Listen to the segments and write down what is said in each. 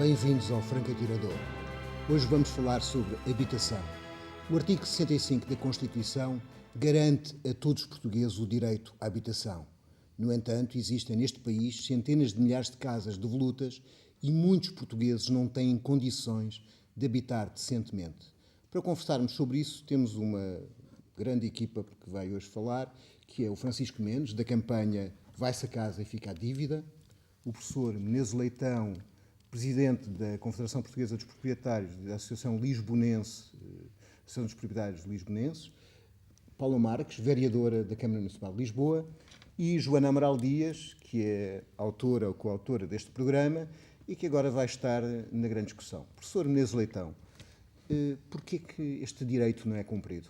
Bem-vindos ao Franco-Atirador. Hoje vamos falar sobre habitação. O artigo 65 da Constituição garante a todos os portugueses o direito à habitação. No entanto, existem neste país centenas de milhares de casas devolutas e muitos portugueses não têm condições de habitar decentemente. Para conversarmos sobre isso, temos uma grande equipa que vai hoje falar, que é o Francisco Mendes, da campanha Vai-se a Casa e Fica a Dívida, o professor Menezes Leitão, presidente da Confederação Portuguesa dos Proprietários, da Associação Lisbonense, Associação dos Proprietários Lisbonenses, Paula Marques, vereadora da Câmara Municipal de Lisboa, e Joana Amaral Dias, que é autora ou coautora deste programa e que agora vai estar na grande discussão. Professor Menezes Leitão, porquê que este direito não é cumprido?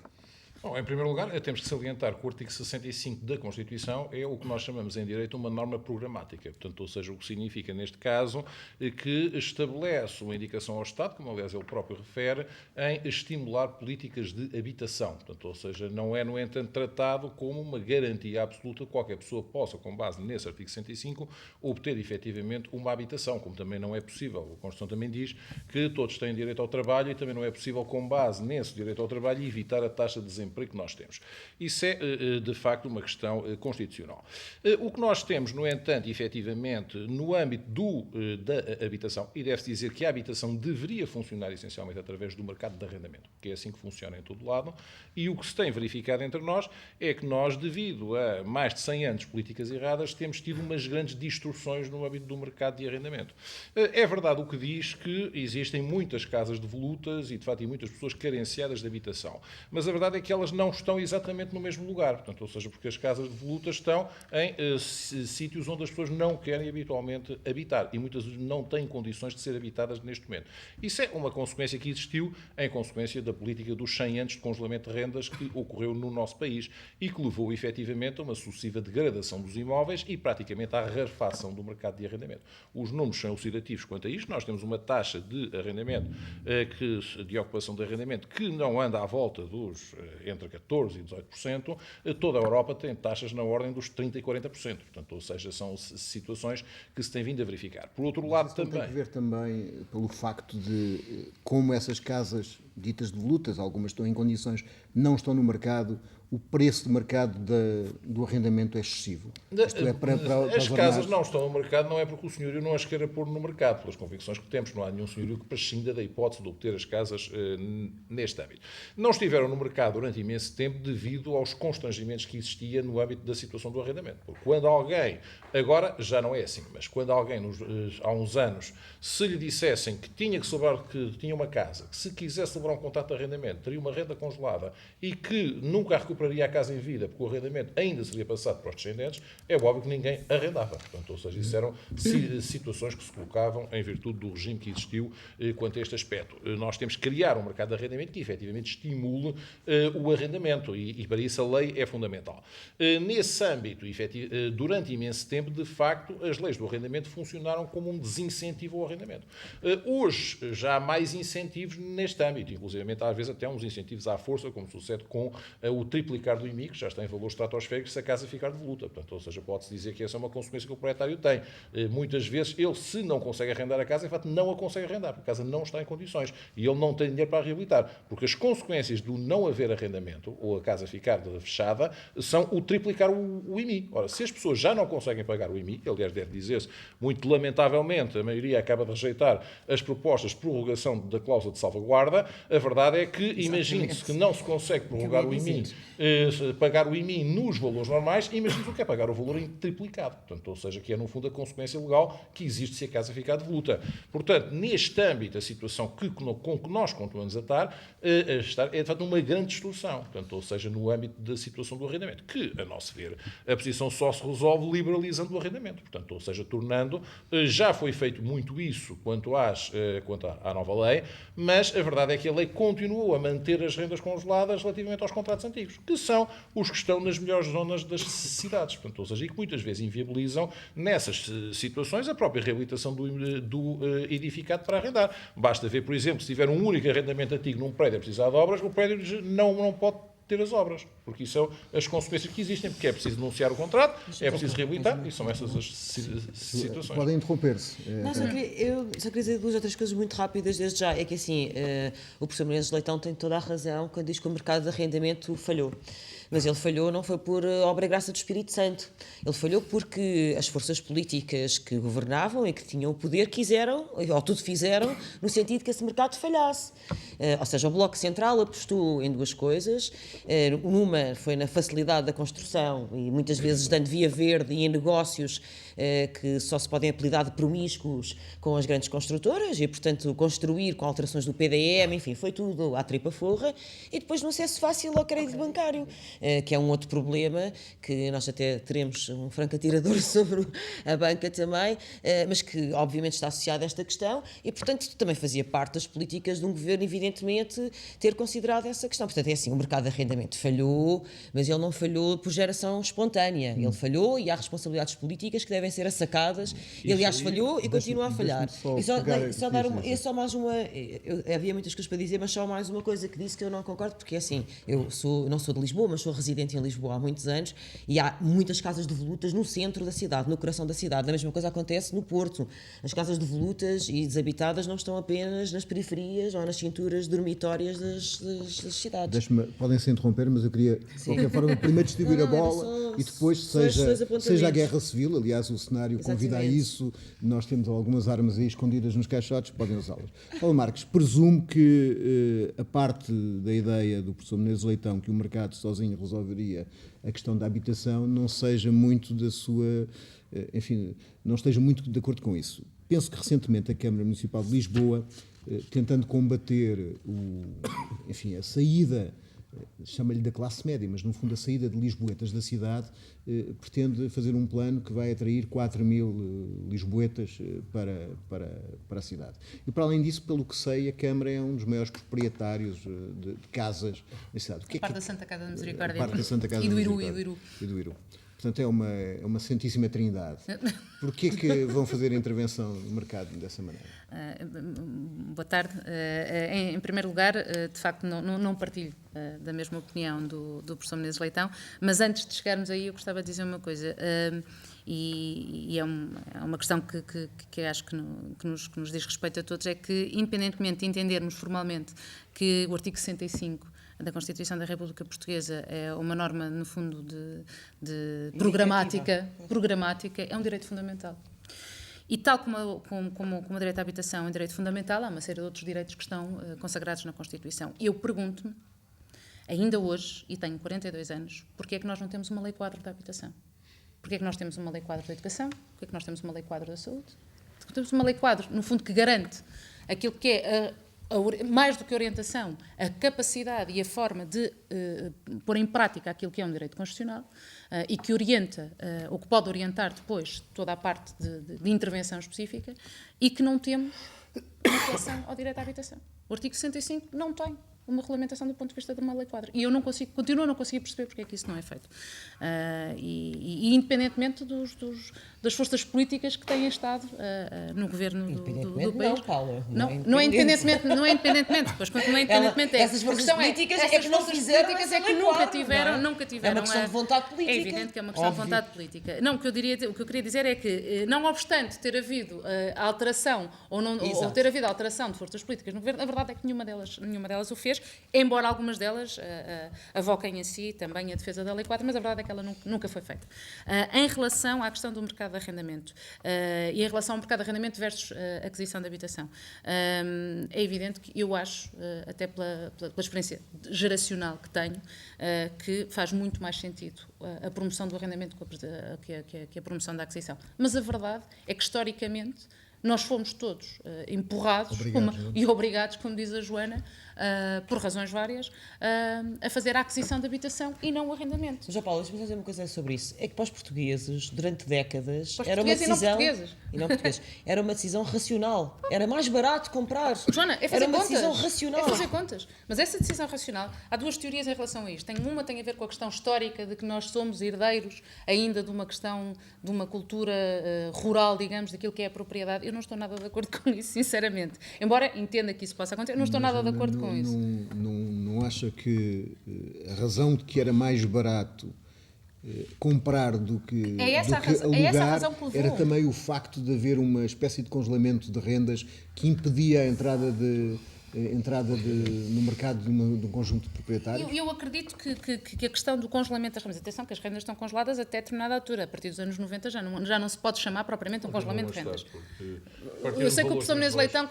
Bom, em primeiro lugar, temos que salientar que o artigo 65 da Constituição é o que nós chamamos em direito uma norma programática. Portanto, ou seja, o que significa, neste caso, que estabelece uma indicação ao Estado, como aliás ele próprio refere, em estimular políticas de habitação. Portanto, ou seja, não é, no entanto, tratado como uma garantia absoluta que qualquer pessoa possa, com base nesse artigo 65, obter efetivamente uma habitação, como também não é possível. A Constituição também diz que todos têm direito ao trabalho e também não é possível, com base nesse direito ao trabalho, evitar a taxa de desemprego que nós temos. Isso é, de facto, uma questão constitucional. O que nós temos, no entanto, efetivamente, no âmbito da habitação, e deve-se dizer que a habitação deveria funcionar essencialmente através do mercado de arrendamento, que é assim que funciona em todo lado, e o que se tem verificado entre nós é que nós, devido a mais de 100 anos de políticas erradas, temos tido umas grandes distorções no âmbito do mercado de arrendamento. É verdade o que diz que existem muitas casas devolutas e, de facto, e muitas pessoas carenciadas de habitação, mas a verdade é que elas não estão exatamente no mesmo lugar, portanto, ou seja, porque as casas devolutas estão em sítios onde as pessoas não querem habitualmente habitar e muitas vezes não têm condições de ser habitadas neste momento. Isso é uma consequência que existiu em consequência da política dos 100 anos de congelamento de rendas que ocorreu no nosso país e que levou efetivamente a uma sucessiva degradação dos imóveis e praticamente à rarefação do mercado de arrendamento. Os números são elucidativos quanto a isto. Nós temos uma taxa de arrendamento, de ocupação de arrendamento, que não anda à volta dos entre 14% e 18%, toda a Europa tem taxas na ordem dos 30% e 40%. Portanto, ou seja, são situações que se têm vindo a verificar. Por outro lado, isso também... tem que ver também pelo facto de como essas casas ditas devolutas, algumas estão em condições, não estão no mercado, o preço de mercado do arrendamento é excessivo. Isto é para as casas não estão no mercado, não é porque o senhorio não as queira pôr no mercado, pelas convicções que temos. Não há nenhum senhorio que prescinda da hipótese de obter as casas neste âmbito. Não estiveram no mercado durante imenso tempo devido aos constrangimentos que existia no âmbito da situação do arrendamento. Porque quando alguém, agora já não é assim, mas quando alguém há uns anos se lhe dissessem que tinha que celebrar, que tinha uma casa, que se quisesse celebrar um contrato de arrendamento, teria uma renda congelada e que nunca recuperaria a casa em vida porque o arrendamento ainda seria passado para os descendentes, é óbvio que ninguém arrendava. Portanto, ou seja, isso eram situações que se colocavam em virtude do regime que existiu quanto a este aspecto. Nós temos que criar um mercado de arrendamento que efetivamente estimule o arrendamento e para isso a lei é fundamental. Nesse âmbito, durante imenso tempo, de facto, as leis do arrendamento funcionaram como um desincentivo ao arrendamento. Hoje já há mais incentivos neste âmbito, inclusive às vezes até uns incentivos à força, como sucede com o triplicar do IMI, que já está em valores estratosféricos, se a casa ficar devoluta. Portanto, ou seja, pode-se dizer que essa é uma consequência que o proprietário tem. Muitas vezes, ele, se não consegue arrendar a casa, em fato, não a consegue arrendar, porque a casa não está em condições e ele não tem dinheiro para a reabilitar, porque as consequências do não haver arrendamento ou a casa ficar fechada são o triplicar o IMI. Ora, se as pessoas já não conseguem pagar o IMI, aliás, deve dizer-se, muito lamentavelmente, a maioria acaba de rejeitar as propostas de prorrogação da cláusula de salvaguarda, a verdade é que, imagine-se que não se consegue prorrogar o IMI, pagar o IMI nos valores normais, imagine-se o que é pagar o valor em triplicado. Portanto, ou seja, que é, no fundo, a consequência legal que existe se a casa ficar devoluta. Portanto, neste âmbito, a situação com que nós continuamos a estar é, de facto, uma grande distorção. Portanto, ou seja, no âmbito da situação do arrendamento, que, a nosso ver, a posição só se resolve liberalizando o arrendamento. Portanto, ou seja, tornando, já foi feito muito isso quanto à nova lei, mas a verdade é que a lei continuou a manter as rendas congeladas relativamente aos contratos antigos, que são os que estão nas melhores zonas das cidades. Portanto, ou seja, e que muitas vezes inviabilizam nessas situações a própria reabilitação do edificado para arrendar. Basta ver, por exemplo, se tiver um único arrendamento antigo num prédio a precisar de obras, o prédio não pode ter as obras, porque isso são as consequências que existem, porque é preciso denunciar o contrato, é preciso reabilitar, e são essas as situações. Podem interromper-se. Não, eu só queria dizer 2 ou 3 coisas muito rápidas desde já. É que assim, o professor Menezes Leitão tem toda a razão quando diz que o mercado de arrendamento falhou. Mas ele falhou não foi por obra e graça do Espírito Santo. Ele falhou porque as forças políticas que governavam e que tinham o poder quiseram, ou tudo fizeram, no sentido que esse mercado falhasse. Ou seja, o Bloco Central apostou em 2 coisas. Uma foi na facilidade da construção e muitas vezes dando via verde e em negócios que só se podem apelidar de promíscuos com as grandes construtoras e, portanto, construir com alterações do PDM, enfim, foi tudo à tripa-forra. E depois no acesso fácil ao crédito bancário, que é um outro problema, que nós até teremos um franco atirador sobre a banca também, mas que obviamente está associado a esta questão e, portanto, também fazia parte das políticas de um governo, evidentemente, ter considerado essa questão. Portanto, é assim, o mercado de arrendamento falhou, mas ele não falhou por geração espontânea. Ele falhou e há responsabilidades políticas que devem ser assacadas. Ele, aliás, falhou e continua a falhar. Só mais uma... havia muitas coisas para dizer, mas só mais uma coisa que disse que eu não concordo, porque, assim, eu não sou de Lisboa, mas sou residente em Lisboa há muitos anos e há muitas casas de volutas no centro da cidade, no coração da cidade. A mesma coisa acontece no Porto. As casas de volutas e desabitadas não estão apenas nas periferias ou nas cinturas dormitórias das cidades. Podem se interromper, mas eu queria, de qualquer forma, primeiro distribuir a bola e depois, seja a guerra civil, aliás, o cenário convida a isso, nós temos algumas armas aí escondidas nos caixotes, podem usá-las. Paulo Marques, presumo que a parte da ideia do professor Menezes Leitão que o mercado sozinho resolveria a questão da habitação não seja muito da sua... enfim, não esteja muito de acordo com isso. Penso que recentemente a Câmara Municipal de Lisboa, tentando combater a saída, chama-lhe da classe média, mas no fundo a saída de lisboetas da cidade, pretende fazer um plano que vai atrair 4.000 lisboetas para a cidade. E para além disso, pelo que sei, a Câmara é um dos maiores proprietários de casas na cidade. A parte da Santa Casa da Misericórdia. A parte da Santa Casa e do Iru. E do Iru. Portanto, é uma santíssima trindade. Porquê que vão fazer a intervenção no mercado dessa maneira? Boa tarde. Em primeiro lugar, de facto, não partilho da mesma opinião do professor Menezes Leitão, mas antes de chegarmos aí, eu gostava de dizer uma coisa, e é uma questão que acho que nos diz respeito a todos, é que, independentemente de entendermos formalmente que o artigo 65 da Constituição da República Portuguesa é uma norma, no fundo, de programática, é um direito fundamental. E tal como o direito à habitação é um direito fundamental, há uma série de outros direitos que estão consagrados na Constituição. Eu pergunto-me, ainda hoje, e tenho 42 anos, porquê é que nós não temos uma lei quadro da habitação? Porquê é que nós temos uma lei quadro da educação? Porquê é que nós temos uma lei quadro da saúde? Temos uma lei quadro, no fundo, que garante aquilo que é mais do que orientação, a capacidade e a forma de pôr em prática aquilo que é um direito constitucional e que orienta, ou que pode orientar depois toda a parte de intervenção específica, e que não temos em relação ao direito à habitação. O artigo 65 não tem uma regulamentação do ponto de vista de uma lei quadro. E eu continuo a não conseguir perceber porque é que isso não é feito. E independentemente das forças políticas que têm estado no governo do país. Não, Paula. Não é independentemente. Não é independentemente. Pois quando não é independentemente essas forças políticas é que não fizeram essa lei quadro, nunca tiveram. É uma questão de vontade política. É evidente que é uma questão de vontade política. Não, o que eu queria dizer é que, não obstante ter havido alteração ou ter havido alteração de forças políticas no governo, a verdade é que nenhuma delas o fez, embora algumas delas avoquem a si também a defesa da lei quadro, mas a verdade é que ela nunca foi feita. Em relação à questão do mercado de arrendamento e em relação ao mercado de arrendamento versus aquisição de habitação, é evidente que eu acho, até pela experiência geracional que tenho, que faz muito mais sentido a promoção do arrendamento que a promoção da aquisição. Mas a verdade é que, historicamente, nós fomos todos empurrados e obrigados, como diz a Joana, por razões várias, a fazer a aquisição de habitação e não o arrendamento. Já, Paulo, deixa-me dizer uma coisa sobre isso. É que para os portugueses, durante décadas, para os era uma decisão... e não portugueses. Era uma decisão racional. Era mais barato comprar. Joana, é fazer era uma contas. Decisão racional. É fazer contas. Mas essa decisão racional, há duas teorias em relação a isto. Uma tem a ver com a questão histórica de que nós somos herdeiros ainda de uma questão, de uma cultura rural, digamos, daquilo que é a propriedade. Eu não estou nada de acordo com isso, sinceramente. Embora entenda que isso possa acontecer, eu não estou nada de acordo com com isso. Não acha que a razão de que era mais barato comprar do que alugar era também o facto de haver uma espécie de congelamento de rendas que impedia a entrada no mercado de um conjunto de proprietários? Eu acredito que a questão do congelamento das rendas, atenção que as rendas estão congeladas até determinada altura, a partir dos anos 90 já não se pode chamar propriamente um congelamento de rendas. Eu sei que o professor Menezes Leitão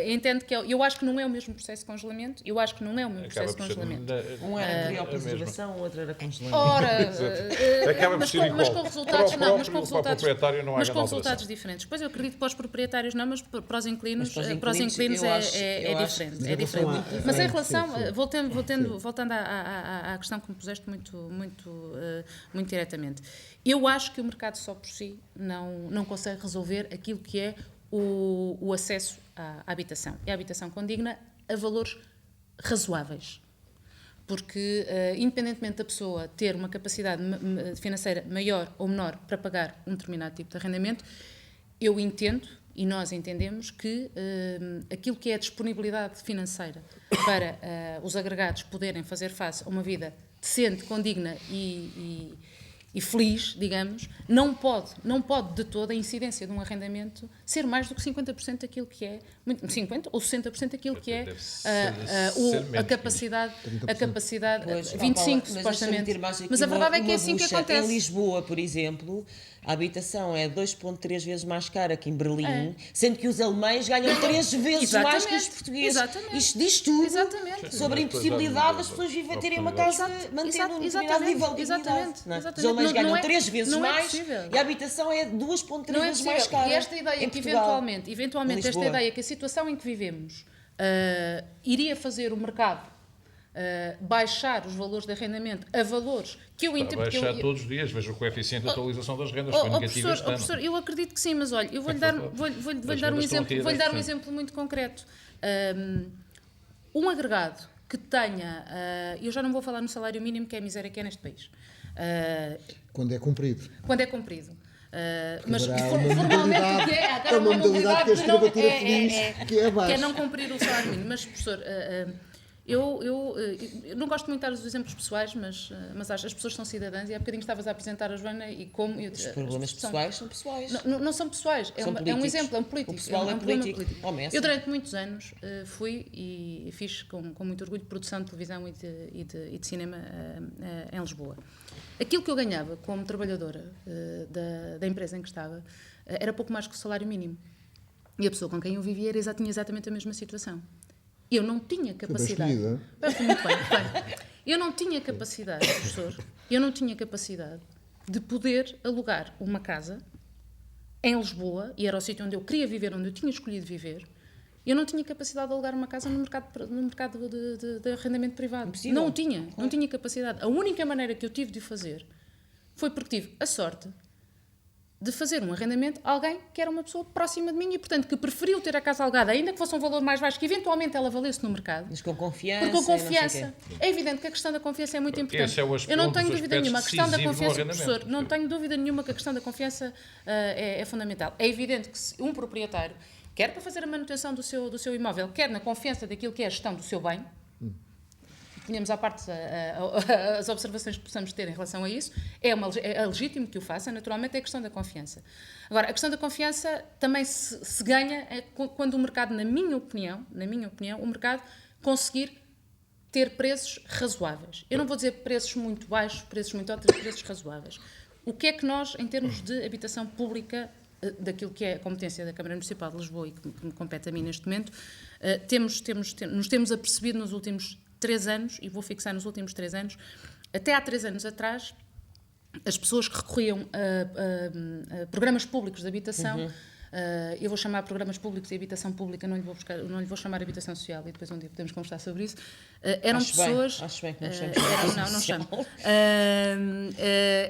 entende que eu acho que não é o mesmo processo de congelamento, eu acho que não é o mesmo processo de congelamento. Um era criopreservação, o outro era congelamento. Ora, mas com resultados para o mas proprietário não há com grande resultados diferentes. Pois eu acredito que para os proprietários não, mas para os inquilinos é diferente. Mas em relação, voltando à questão que me puseste muito diretamente, eu acho que o mercado só por si não consegue resolver aquilo que é o acesso à habitação. E a habitação condigna a valores razoáveis. Porque, independentemente da pessoa ter uma capacidade financeira maior ou menor para pagar um determinado tipo de arrendamento, eu entendo e nós entendemos que aquilo que é a disponibilidade financeira para os agregados poderem fazer face a uma vida decente, condigna e feliz, digamos, não pode de toda a incidência de um arrendamento ser mais do que 50% daquilo que é, 50% ou 60% daquilo que é a capacidade, 25% supostamente. Mas a verdade é que é assim que acontece. Em Lisboa, por exemplo, a habitação é 2,3 vezes mais cara que em Berlim, sendo que os alemães ganham 3 vezes mais que os portugueses. Exatamente. Isto diz tudo sobre a Sim, impossibilidade das pessoas terem uma casa, manter um determinado nível de dignidade. Os alemães ganham 3 vezes mais e a habitação é 2,3 vezes mais cara. E esta ideia que eventualmente esta ideia que a situação em que vivemos iria fazer o mercado baixar os valores de arrendamento a valores que eu entendo... Baixar todos os dias, veja o coeficiente de atualização das rendas, foi negativo este ano. Professor, eu acredito que sim, mas olha, eu vou-lhe dar um exemplo muito concreto. Um agregado que tenha... eu já não vou falar no salário mínimo, que é a miséria que é neste país. Quando é cumprido. Mas formalmente há uma modalidade que a escravatura diz que é baixa. Que é não cumprir o salário mínimo. Mas, professor, eu não gosto muito de dar os exemplos pessoais, mas acho que as pessoas são cidadãs e há bocadinho estavas a apresentar a Joana e como... Os problemas pessoais são pessoais. Não são pessoais, é um exemplo, é um político. O pessoal é um político. Eu durante muitos anos fui e fiz com muito orgulho produção de televisão e de cinema em Lisboa. Aquilo que eu ganhava como trabalhadora da empresa em que estava era pouco mais que o salário mínimo. E a pessoa com quem eu vivia tinha exatamente a mesma situação. Eu não tinha capacidade. Muito bem. Eu não tinha capacidade, professor, de poder alugar uma casa em Lisboa, e era o sítio onde eu queria viver, onde eu tinha escolhido viver. Eu não tinha capacidade de alugar uma casa no mercado de arrendamento privado. Impossível. Não tinha capacidade. A única maneira que eu tive de fazer foi porque tive a sorte de fazer um arrendamento a alguém que era uma pessoa próxima de mim e, portanto, que preferiu ter a casa alugada, ainda que fosse um valor mais baixo, que eventualmente ela valesse no mercado. Mas com confiança. Porque com confiança. É evidente que a questão da confiança é muito importante. Eu não tenho dúvida nenhuma. A questão da confiança, professor, não tenho dúvida nenhuma que a questão da confiança é fundamental. É evidente que se um proprietário quer para fazer a manutenção do seu imóvel, quer na confiança daquilo que é a gestão do seu bem, ponhamos à parte as observações que possamos ter em relação a isso, é legítimo que o faça, naturalmente é a questão da confiança. Agora, a questão da confiança também se ganha quando o mercado, na minha opinião, o mercado conseguir ter preços razoáveis. Eu não vou dizer preços muito baixos, preços muito altos, preços razoáveis. O que é que nós, em termos de habitação pública, daquilo que é a competência da Câmara Municipal de Lisboa e que me compete a mim neste momento, nos temos apercebido nos últimos 3 anos, e vou fixar nos últimos 3 anos, até há 3 anos atrás, as pessoas que recorriam a programas públicos de habitação, eu vou chamar programas públicos de habitação pública, não lhe vou chamar habitação social, e depois um dia podemos conversar sobre isso, eram pessoas... Acho bem que não chamamos. Não chamo.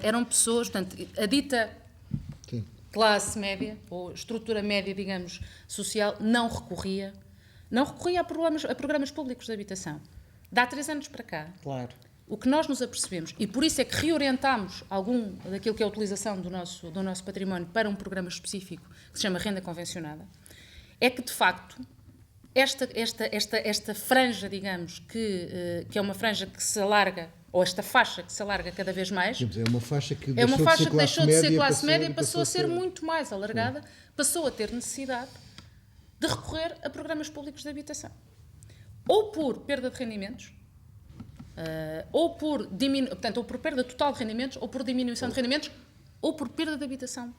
Eram pessoas, portanto, a dita classe média, ou estrutura média, digamos, social, não recorria a programas públicos de habitação. De há 3 anos para cá, claro, o que nós nos apercebemos, e por isso é que reorientámos algum daquilo que é a utilização do nosso património para um programa específico que se chama renda convencionada, é que, de facto, esta franja, digamos, que é uma franja que se alarga, ou esta faixa que se alarga cada vez mais, É uma faixa que deixou de ser classe média e passou a ser muito mais alargada, passou a ter necessidade de recorrer a programas públicos de habitação. Ou por perda de rendimentos, ou por perda total de rendimentos, ou por diminuição de rendimentos, ou por perda de habitação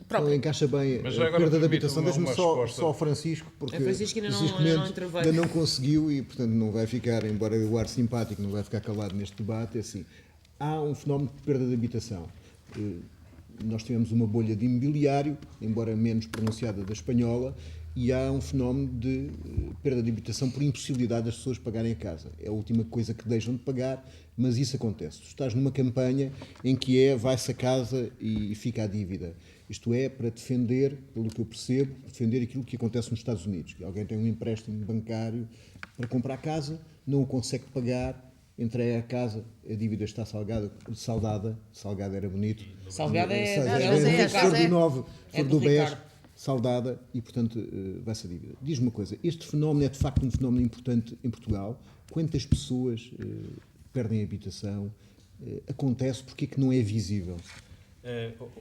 própria. Encaixa bem Mas a agora perda de permite-me habitação. Deixa-me uma resposta. só ao Francisco, porque A Francisco ainda Francisco não Mendes interveio. ainda não conseguiu e, portanto, não vai ficar, embora o ar simpático, não vai ficar calado neste debate. É assim, há um fenómeno de perda de habitação. Nós tivemos uma bolha de imobiliário, embora menos pronunciada da espanhola, e há um fenómeno de perda de habitação por impossibilidade das pessoas pagarem a casa. É a última coisa que deixam de pagar, mas isso acontece. Tu estás numa campanha em que vai-se a casa e fica a dívida. Isto é, para defender, pelo que eu percebo, defender aquilo que acontece nos Estados Unidos. Que alguém tem um empréstimo bancário para comprar casa, não o consegue pagar, entrega a casa, a dívida está saldada era bonito. Salgada é do 9, é do do 10, Ricardo. saldada e, portanto, vai-se a dívida. Diz-me uma coisa, este fenómeno é de facto um fenómeno importante em Portugal? Quantas pessoas perdem a habitação? Acontece, porque é que não é visível?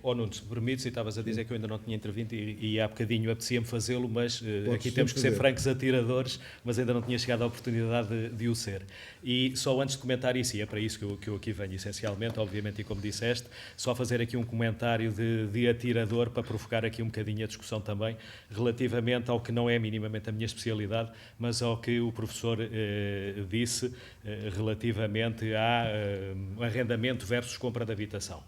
Nuno, se me permites, e estavas a dizer que eu ainda não tinha intervindo e há bocadinho apetecia-me fazê-lo, mas aqui temos que ser francos atiradores, mas ainda não tinha chegado a oportunidade de o ser. E só antes de comentar isso, e é para isso que eu aqui venho essencialmente, obviamente, e como disseste, só fazer aqui um comentário de atirador para provocar aqui um bocadinho a discussão também, relativamente ao que não é minimamente a minha especialidade, mas ao que o professor disse relativamente a arrendamento versus compra de habitação.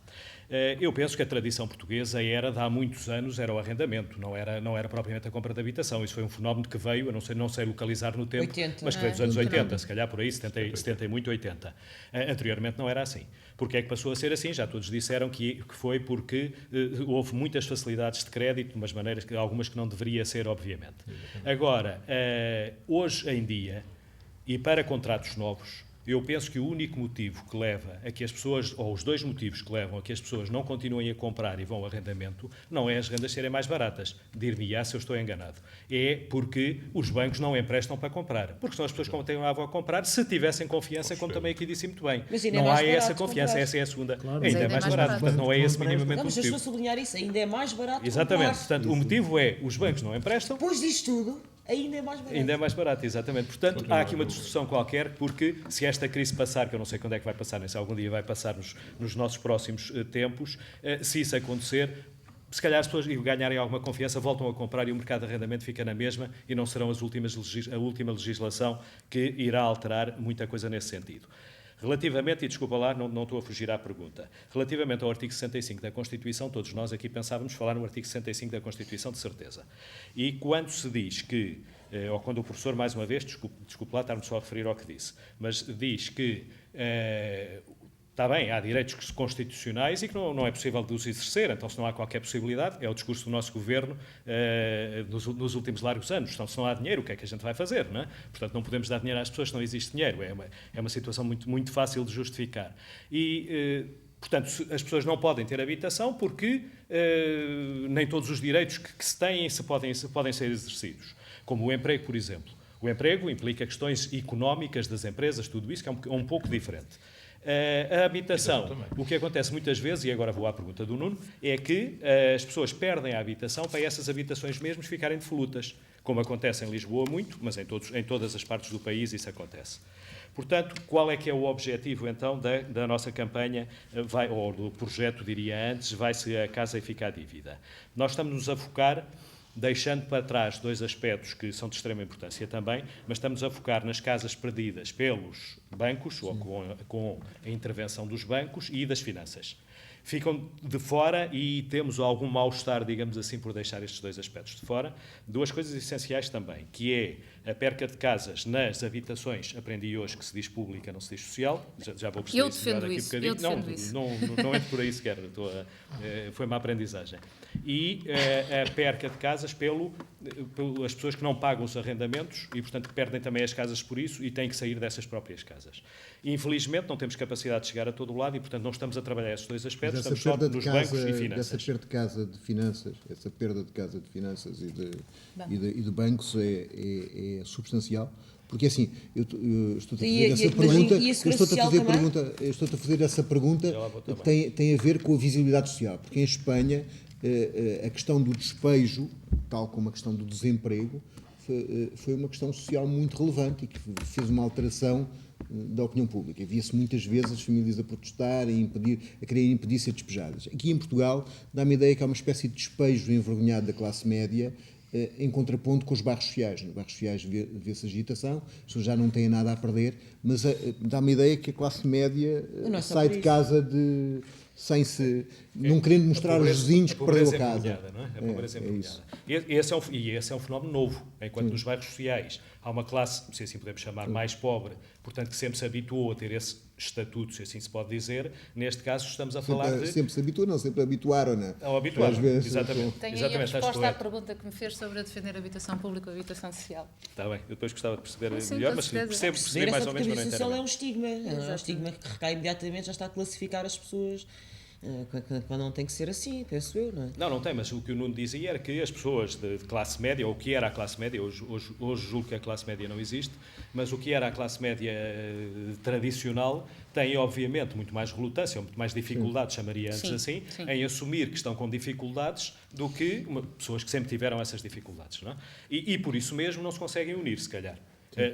Eu penso que a tradição portuguesa de há muitos anos era o arrendamento, não era propriamente a compra de habitação. Isso foi um fenómeno que veio, eu não sei localizar no tempo, 80, mas que veio dos anos 80, se calhar por aí, 70 e muito 80. Anteriormente não era assim. Porque é que passou a ser assim? Já todos disseram que foi porque houve muitas facilidades de crédito, de umas maneiras, algumas que não deveria ser, obviamente. Agora, hoje em dia, e para contratos novos, eu penso que o único motivo que leva a que as pessoas, ou os dois motivos que levam a que as pessoas não continuem a comprar e vão ao arrendamento, não é as rendas serem mais baratas. Dir-me-á se eu estou enganado. É porque os bancos não emprestam para comprar. Porque senão as pessoas continuavam a comprar se tivessem confiança, como também aqui disse muito bem. Não há essa confiança, essa é a segunda. Claro. Ainda é mais barato. Portanto, não é esse minimamente o Mas motivo. eu estou a sublinhar isso, ainda é mais barato. Exatamente. Portanto, o motivo é os bancos não emprestam. Depois disto tudo, ainda é mais barato. Ainda é mais barato, exatamente. Portanto, há aqui uma discussão qualquer, porque se esta crise passar, que eu não sei quando é que vai passar, nem se algum dia vai passar nos nossos próximos tempos, se isso acontecer, se calhar as pessoas ganharem alguma confiança, voltam a comprar e o mercado de arrendamento fica na mesma e não serão a última legislação que irá alterar muita coisa nesse sentido. Relativamente, e desculpa lá, não estou a fugir à pergunta, relativamente ao artigo 65 da Constituição, todos nós aqui pensávamos falar no artigo 65 da Constituição, de certeza. E quando se diz que, ou quando o professor, mais uma vez, desculpe lá estar-me só a referir ao que disse, mas diz que está bem, há direitos constitucionais e que não é possível de os exercer, então se não há qualquer possibilidade, é o discurso do nosso governo nos últimos largos anos, então se não há dinheiro, o que é que a gente vai fazer, não é? Portanto, não podemos dar dinheiro às pessoas se não existe dinheiro, é uma situação muito, muito fácil de justificar. E, portanto, as pessoas não podem ter habitação porque nem todos os direitos que se têm podem ser exercidos, como o emprego, por exemplo. O emprego implica questões económicas das empresas, tudo isso, que é um pouco diferente. A habitação, o que acontece muitas vezes, e agora vou à pergunta do Nuno, é que as pessoas perdem a habitação para essas habitações mesmos ficarem devolutas, como acontece em Lisboa muito, mas em todas as partes do país isso acontece. Portanto, qual é que é o objetivo, então, da nossa campanha, ou do projeto, diria antes, vai-se a casa e fica a dívida? Nós estamos-nos a focar, deixando para trás dois aspectos que são de extrema importância também, mas estamos a focar nas casas perdidas pelos bancos, ou com a intervenção dos bancos e das finanças. Ficam de fora e temos algum mal-estar, digamos assim, por deixar estes dois aspectos de fora. Duas coisas essenciais também, que é a perca de casas nas habitações, aprendi hoje que se diz pública, não se diz social, já vou perceber isso melhor daqui a bocadinho. Não entro por aí sequer, foi uma aprendizagem. E a perca de casas pelo as pessoas que não pagam os arrendamentos e, portanto, que perdem também as casas por isso e têm que sair dessas próprias casas. E, infelizmente, não temos capacidade de chegar a todo o lado e, portanto, não estamos a trabalhar esses dois aspectos, estamos só nos bancos e finanças. Essa perda de casa de finanças, essa perda de casa de finanças e de bancos é substancial. Porque assim, eu estou-te a fazer essa pergunta que tem a ver com a visibilidade social, porque em Espanha a questão do despejo, tal como a questão do desemprego, foi uma questão social muito relevante e que fez uma alteração da opinião pública. Havia-se muitas vezes as famílias a protestar, a querer impedir ser despejadas. Aqui em Portugal dá-me a ideia que há uma espécie de despejo envergonhado da classe média em contraponto com os bairros sociais. Nos bairros sociais vê-se agitação, as pessoas já não têm nada a perder, mas dá-me a ideia que a classe média sai de casa não querendo mostrar aos vizinhos que perdeu a casa. Não é? A pobreza envergonhada. Esse é um fenómeno novo, enquanto nos bairros sociais há uma classe, se assim podemos chamar, mais pobre, portanto que sempre se habituou a ter esse estatuto, se assim se pode dizer. Neste caso estamos a falar de... Sempre se habituou, não, sempre habituaram, não é? Não, habituaram, exatamente. Tenho aí a resposta à pergunta que me fez sobre a defender a habitação pública ou a habitação social. Está bem, eu depois gostava de perceber melhor, mas perceber mais ou menos para não entender. A social é um estigma, é um estigma que recai imediatamente, já está a classificar as pessoas... Quando não tem que ser assim, penso eu, não é? Não tem, mas o que o Nuno dizia era que as pessoas de classe média, ou o que era a classe média, hoje julgo que a classe média não existe, mas o que era a classe média tradicional tem, obviamente, muito mais relutância, ou muito mais dificuldade, chamaria antes assim, em assumir que estão com dificuldades do que pessoas que sempre tiveram essas dificuldades. Não é? E por isso mesmo não se conseguem unir, se calhar.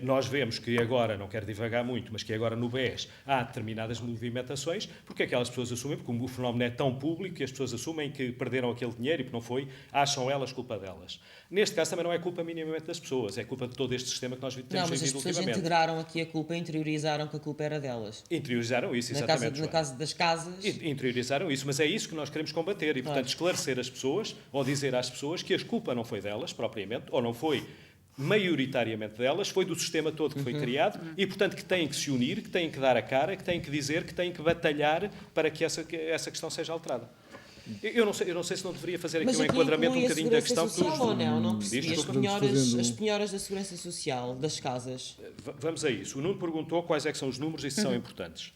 Nós vemos que agora, não quero divagar muito, mas que agora no BES há determinadas movimentações, porque aquelas pessoas assumem, porque o fenómeno é tão público que as pessoas assumem que perderam aquele dinheiro e que não foi, acham elas culpa delas. Neste caso também não é culpa minimamente das pessoas, é culpa de todo este sistema que nós temos vivido ultimamente. Não, mas as pessoas integraram aqui a culpa, interiorizaram que a culpa era delas. Interiorizaram isso, exatamente. No caso das casas... Interiorizaram isso, mas é isso que nós queremos combater e, portanto, esclarecer as pessoas, ou dizer às pessoas que a culpa não foi delas, propriamente, ou não foi maioritariamente delas, foi do sistema todo que foi criado e, portanto, que têm que se unir, que têm que dar a cara, que têm que dizer, que têm que batalhar para que essa questão seja alterada. Eu não sei se não deveria fazer aqui um enquadramento um bocadinho da questão que não percebi as penhoras da segurança social das casas. Vamos a isso. O Nuno perguntou quais é que são os números e se são importantes.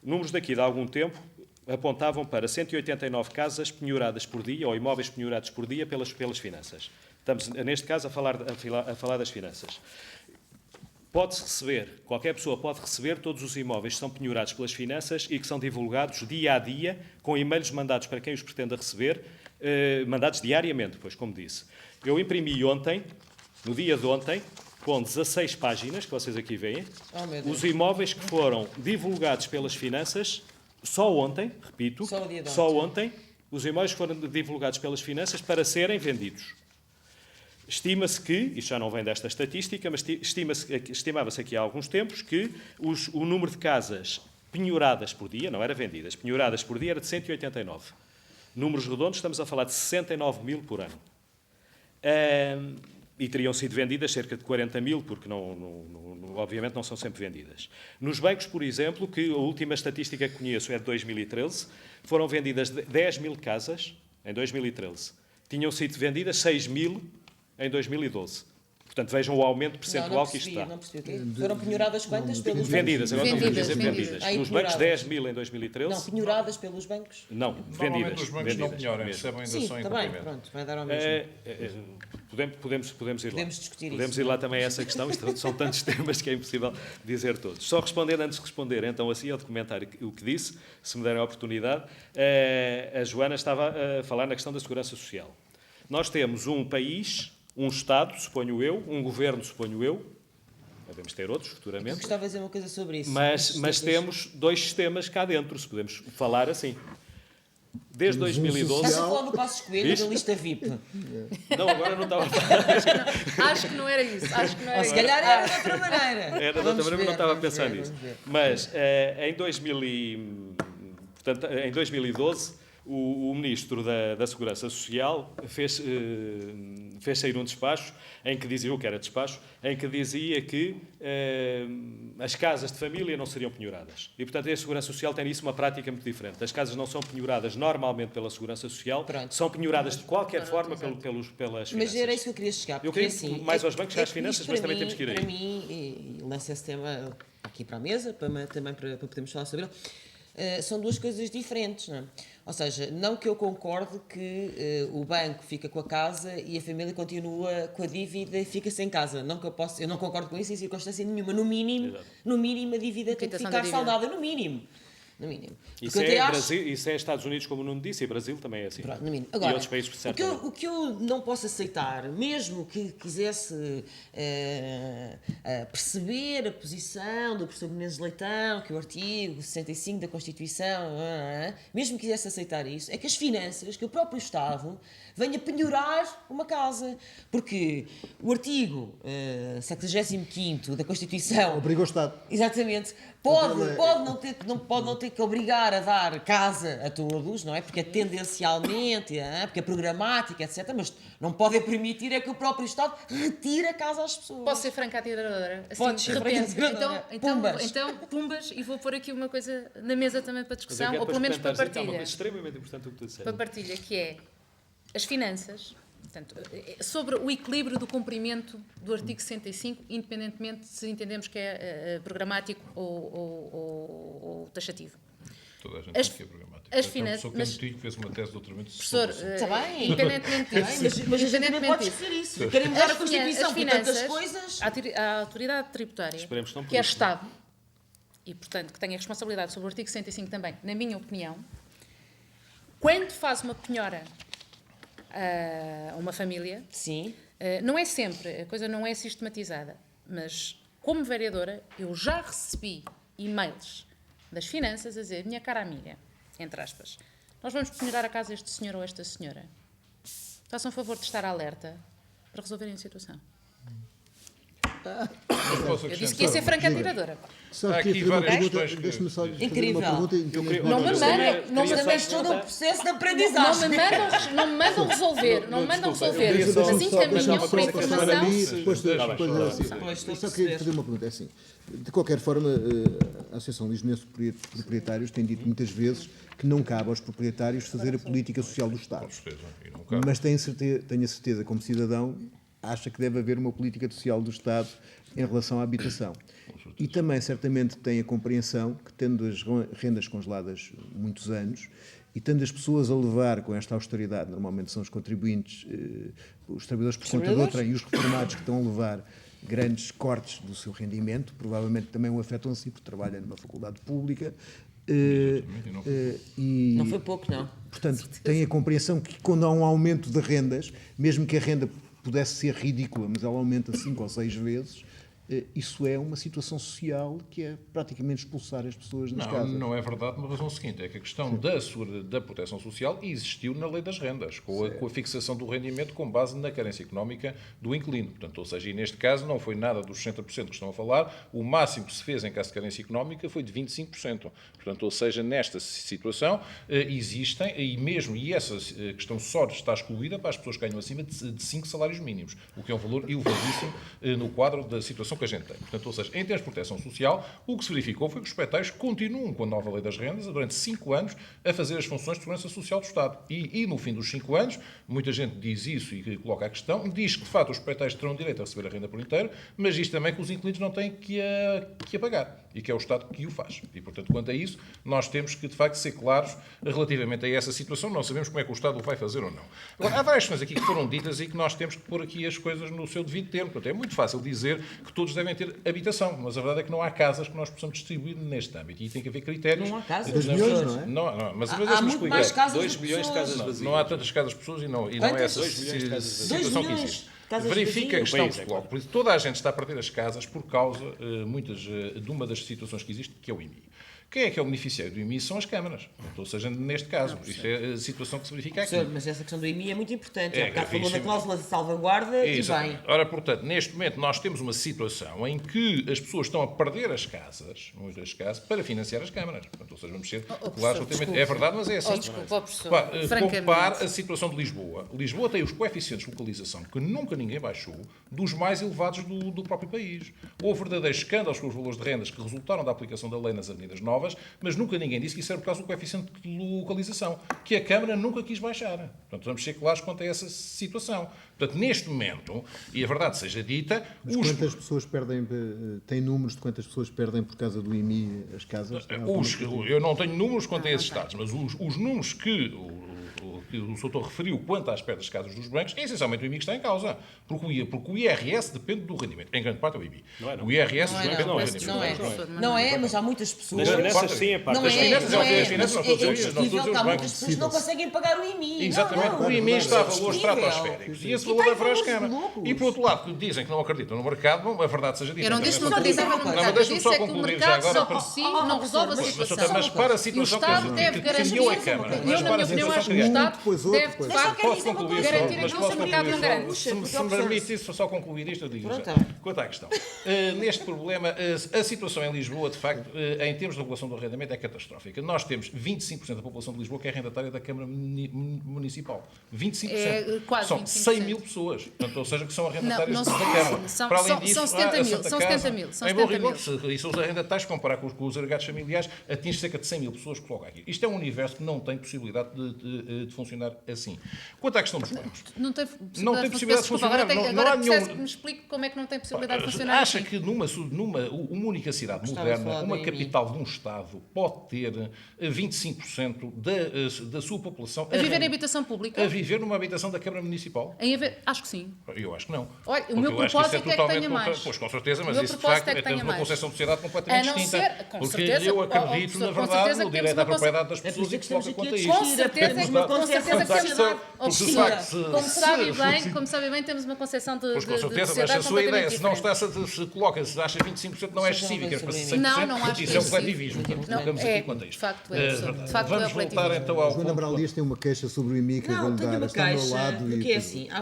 Números daqui de algum tempo apontavam para 189 casas penhoradas por dia ou imóveis penhorados por dia pelas finanças. Estamos, neste caso, a falar das finanças. Pode-se receber, qualquer pessoa pode receber todos os imóveis que são penhorados pelas finanças e que são divulgados dia a dia, com e-mails mandados para quem os pretenda receber, mandados diariamente, pois, como disse. Eu imprimi ontem, no dia de ontem, com 16 páginas, que vocês aqui veem, os imóveis que foram divulgados pelas finanças, só ontem, repito, só ontem, os imóveis foram divulgados pelas finanças para serem vendidos. Estima-se que, isto já não vem desta estatística, mas estimava-se aqui há alguns tempos que o número de casas penhoradas por dia, não era vendidas, penhoradas por dia era de 189. Números redondos, estamos a falar de 69 mil por ano. E teriam sido vendidas cerca de 40 mil, porque obviamente não são sempre vendidas. Nos bancos, por exemplo, que a última estatística que conheço é de 2013, foram vendidas 10 mil casas em 2013. Tinham sido vendidas 6 mil em 2012. Portanto, vejam o aumento percentual que isto está. Não percebi. Foram penhoradas quantas pelos vendidas, bancos? Agora não vou dizer vendidas. Nos bancos, 10 mil em 2013. Não, penhoradas pelos bancos? Não, vendidas. Os bancos não penhoram, recebem ainda só em cumprimento. Pronto, vai dar ao mesmo. Podemos ir lá. Podemos discutir Podemos isso. ir lá também a essa questão. São tantos temas que é impossível dizer todos. Só respondendo, antes de responder, então, assim, ao documentário, o que disse, se me derem a oportunidade, a Joana estava a falar na questão da segurança social. Nós temos um país, um Estado, suponho eu, um governo, suponho eu, devemos ter outros futuramente. Eu gostava de dizer uma coisa sobre isso. Mas temos dois sistemas cá dentro, se podemos falar assim. Desde 2012... Estás a falar do Passos Coelho da lista VIP? Não, agora não estava a falar. Acho que não era isso. Ou se calhar era de outra maneira. Era de outra maneira, mas não estava a pensar nisso. Mas em 2012... O Ministro da Segurança Social fez sair um despacho, em que dizia, eu que era despacho, em que dizia que as casas de família não seriam penhoradas. E, portanto, a Segurança Social tem nisso uma prática muito diferente. As casas não são penhoradas normalmente pela Segurança Social, são penhoradas de qualquer forma pelas finanças. Mas era isso que eu queria chegar. Eu queria mais aos bancos que às finanças, mas também temos que ir aí. Para mim, e lanço esse tema aqui para a mesa, também para podermos falar sobre ele, são duas coisas diferentes, não é? Ou seja, não que eu concorde que o banco fica com a casa e a família continua com a dívida e fica sem casa. Não que eu não concordo com isso em circunstância nenhuma. No mínimo a dívida tem que ficar saudável, no mínimo. Isso é Estados Unidos, como o Nuno disse, e Brasil também é assim. Pronto, no mínimo. Agora, e outros países certamente. O que eu não posso aceitar, mesmo que quisesse perceber a posição do professor Menezes Leitão, que o artigo 65 da Constituição, mesmo que quisesse aceitar isso, é que as finanças, que o próprio Estado venha penhorar uma casa. Porque o artigo 75º da Constituição... Obriga o Estado. Exatamente. Pode não ter que obrigar a dar casa a todos, não é? Porque é tendencialmente, porque é programática, etc. Mas não pode permitir é que o próprio Estado retire a casa às pessoas. Posso ser franca atiradora? Assim, Pode ser franca atiradora. Então, pumbas, e vou pôr aqui uma coisa na mesa também para discussão, ou pelo menos para partilha. É uma coisa extremamente importante o que tu disseste. Para partilha, que é as finanças, portanto, sobre o equilíbrio do cumprimento do artigo 65, independentemente se entendemos que é programático ou taxativo. Toda a gente sabe que é programático. As finanças... Sou canhotinho que fez uma tese de doutoramento. Professor, está bem. Independentemente disso. Mas a gente também pode dizer isso. Querem mudar a Constituição por tantas coisas. A autoridade tributária, que é Estado, e, portanto, que tem a responsabilidade sobre o artigo 65 também, na minha opinião, quando faz uma penhora a uma família, sim, não é sempre, a coisa não é sistematizada, mas como vereadora eu já recebi e-mails das finanças a dizer, minha cara amiga, entre aspas, nós vamos penhorar a casa este senhor ou esta senhora. Façam favor de estar alerta para resolverem a situação. Eu disse que ia ser franca atiradora. Há aqui várias questões que... Deixa-me só incrível. Não me mandem todo um processo de aprendizagem. Não me mandam resolver. Não me mandam resolver. Mas encaminham para a informação. Eu só queria fazer uma pergunta. É assim, de qualquer forma, a Associação Lisbonense de Proprietários tem dito muitas vezes que não cabe aos proprietários fazer a política social do Estado. Mas tenho a certeza, como cidadão, acha que deve haver uma política social do Estado em relação à habitação. E também, certamente, tem a compreensão que, tendo as rendas congeladas muitos anos e tendo as pessoas a levar com esta austeridade, normalmente são os contribuintes, os trabalhadores por conta de outra e os reformados que estão a levar grandes cortes do seu rendimento, provavelmente também o afetam assim, porque trabalha numa faculdade pública. Não foi pouco, não. Portanto, tem a compreensão que quando há um aumento de rendas, mesmo que a renda pudesse ser ridícula, mas ela aumenta 5 ou 6 vezes, isso é uma situação social que é praticamente expulsar as pessoas das casas. Não é verdade, por uma razão seguinte, é que a questão da proteção social existiu na lei das rendas, com a fixação do rendimento com base na carência económica do inquilino. Portanto, ou seja, e neste caso não foi nada dos 60% que estão a falar, o máximo que se fez em caso de carência económica foi de 25%. Portanto, ou seja, nesta situação existem, e essa questão só está excluída para as pessoas que ganham acima de 5 salários mínimos, o que é um valor elevadíssimo no quadro da situação que a gente tem. Portanto, ou seja, em termos de proteção social, o que se verificou foi que os proprietários continuam com a nova lei das rendas durante 5 anos a fazer as funções de segurança social do Estado. E no fim dos 5 anos, muita gente diz isso e coloca a questão, diz que de facto os proprietários terão direito a receber a renda por inteiro, mas diz também que os inquilinos não têm que a pagar e que é o Estado que o faz. E, portanto, quanto a isso, nós temos que, de facto, ser claros relativamente a essa situação. Não sabemos como é que o Estado o vai fazer ou não. Agora, há várias questões aqui que foram ditas e que nós temos que pôr aqui as coisas no seu devido termo. Portanto, é muito fácil dizer que todos devem ter habitação, mas a verdade é que não há casas que nós possamos distribuir neste âmbito. E tem que haver critérios. Não há casas? 2 milhões, não é? Não, mas há muito mais casas 2 milhões de casas vazias. Não há tantas casas de pessoas e não é essa situação que existe. Verifica a questão que coloco. Por isso, toda a gente está a perder as casas por causa, de uma das situações que existe, que é o IMI. Quem é que é o beneficiário do IMI? São as câmaras. Ou seja, neste caso, isto é a situação que se verifica aqui. Mas essa questão do IMI é muito importante. É Falou da gravíssimo. cláusula de salvaguarda e bem. Ora, portanto, neste momento nós temos uma situação em que as pessoas estão a perder as casas, muitas casas, para financiar as câmaras. Portanto, ou seja, vamos ser claros. É verdade, mas é assim. Desculpa, professor. Compare Francamente. a situação de Lisboa. Lisboa tem os coeficientes de localização que nunca ninguém baixou, dos mais elevados do próprio país. Houve verdadeiros escândalos com os valores de rendas que resultaram da aplicação da lei nas avenidas novas, mas nunca ninguém disse que isso era por causa do coeficiente de localização, que a Câmara nunca quis baixar. Portanto, vamos ser claros quanto a essa situação. Portanto, neste momento, e a verdade seja dita... Mas quantas pessoas perdem, tem números de quantas pessoas perdem por causa do IMI as casas? Eu não tenho números quanto a esses dados, mas os números que o Soutor referiu quanto às perdas de casas dos bancos, é essencialmente o IMI que está em causa. Porque o IRS depende do rendimento. Em grande parte é o IMI. O IRS depende do rendimento. Não é, mas há muitas pessoas... Nessas sim, a parte Não é, finanças, não é, as finanças não mas é todos os indiscutível que há bancos. muitas pessoas que não conseguem pagar o IMI. Exatamente, Não, o IMI está a valores indiscutível. estratosféricos. E esse E valor tem é para as valores câmaras. loucos. E por outro lado, que dizem que não acreditam no mercado, bom, a verdade seja dita. Eu não disse que não Também acreditava no Não, mercado. mas Eu deixa-me disse só é que o concluir mercado já só agora. por si não resolve a situação. Mas para a E o situação Estado deve que criou a garantir. Câmara. Eu, Mas na para minha a opinião, situação acho que o criada. Estado depois deve, outro, de depois. facto, Posso concluir só, garantir mas aquilo posso que o mercado concluir não só. garante. Se me permite isso, só concluir isto, eu digo já. Pronto. Quanto à questão. Neste problema, a situação em Lisboa, de facto, em termos de regulação do arrendamento, é catastrófica. Nós temos 25% da população de Lisboa que é arrendatária da Câmara Municipal. 25%. É quase São 25%. 100 mil pessoas. Portanto, ou seja, que são arrendatárias Não, da não Câmara. são- Para além são- disso, são 70 a mil, Santa são Casa, 70 mil, são em bom 70 rigor, e são os arrendatários, comparar com os agregados familiares, atinge cerca de 100 mil pessoas que colocam aqui. Isto é um universo que não tem possibilidade de funcionar assim. Quanto à questão dos bancos, Não tem Não tem possibilidade de funcionar. Agora, Não há nenhum- preciso que me explique como é que não tem possibilidade de funcionar acha assim. que numa única cidade Estava a moderna, falar uma do IMI. capital de um Estado, pode ter 25% da sua população A viver em habitação pública? a viver numa habitação da Câmara Municipal? Acho que sim. Eu acho que não. Olha, o Porque meu eu acho propósito isso é que totalmente tenha mais. Pois, com certeza, mas O meu isso de propósito facto é que tenha temos uma mais. concepção de sociedade completamente A não distinta. ser- com Porque certeza, eu ó, acredito, na com verdade, certeza no que temos direito à uma propriedade das É por pessoas isso e que que coloca estamos quanto a aqui isto. a Com discutir certeza, apenas com uma certeza que concepção temos sociedade Porque, de distinta. facto, como sabe bem, temos uma concepção de Pois, com certeza, mas sociedade a sua ideia, completamente se não diferente. se coloca, se acha 25%, não é Seja excessivo, queres para sobre 100%, Não acho isso é um excessivo. coletivismo. Portanto, Não, ficamos é, aqui quanto a isto. de facto é, de facto é Vamos voltar coletivismo. então ao Joana Amaral ponto. Dias tem uma queixa sobre o IMI que eu Não, vou-lhe tenho dar. uma Está ao meu queixa, lado porque é e assim, há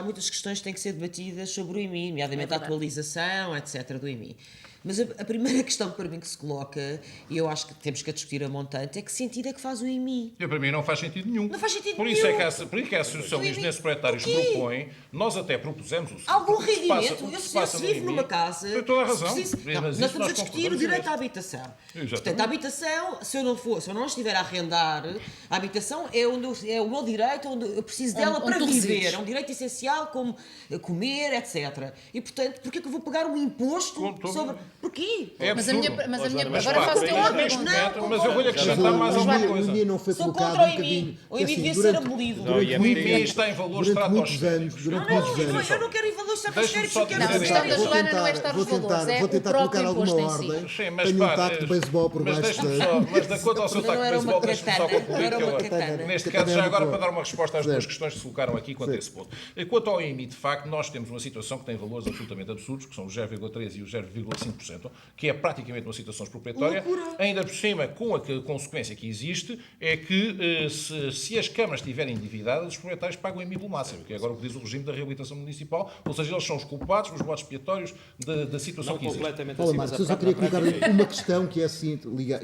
muitas questões que têm que ser debatidas sobre o IMI, nomeadamente a verdade. atualização, etc. do IMI. Mas a primeira questão para mim que se coloca, e eu acho que temos que a discutir a montante, é que sentido é que faz o IMI? Para mim não faz sentido nenhum. Não faz sentido por isso É nenhum. por isso que a Associação O de IMI Engenheiros Proprietários o quê? propõe, nós até propusemos o Algum o que se passa- rendimento? o que Eu se se passa no vivo IMI, numa casa... tem toda a razão. preciso- Mas Não, isso nós estamos a nós discutir o concordamos direito nisso. à habitação. Exatamente. Portanto, a habitação, se eu não estiver a arrendar, a habitação é o meu direito, onde eu preciso dela Onde para tu viver. resides. É um direito essencial, como comer, etc. E, portanto, porquê que eu vou pagar um imposto Com todo- sobre... Porquê? É Mas a minha, absurdo. agora Repara, faço-te isto uma neste pergunta. momento, Não, mas eu vou-lhe Mas acrescentar mais alguma o coisa. IMI não foi Sou colocado contra o um bocadinho... IMI. O porque, IMI assim, devia ser abolido. Não, O IMI está em valores durante muitos estratosféricos. anos, durante Não, muitos anos... eu não quero ir valores estratosféricos, só eu quero dizer Não, a isto. questão da Vou Joana não é tentar- estar vou os valores, tentar- é vou o tentar próprio colocar alguma imposto em si. ordem. Sim, mas Tenho um pá, taco de beisebol por mas baixo deixe-me da... só, mas de acordo ao seu Não taco de era uma beisebol, deixe-me só katana, concluir não era que uma eu, katana. neste Katana caso, já é agora boa. para dar uma resposta às duas Certo. questões que se colocaram aqui quanto a esse ponto. Quanto ao IMI, de facto, nós temos uma situação que tem valores absolutamente absurdos, que são os 0,3% e os 0,5%, que é praticamente uma situação expropriatória. Ainda por cima, com a consequência que existe, é que se as câmaras estiverem endividadas, os proprietários pagam o IMI pelo máximo, que é agora o que diz o regime da reabilitação municipal, ou seja, eles são os culpados, os botes expiatórios da situação Não que existe. completamente Fala, assim, mas Marcos, eu a só queria na prática- colocar uma questão que é, assim,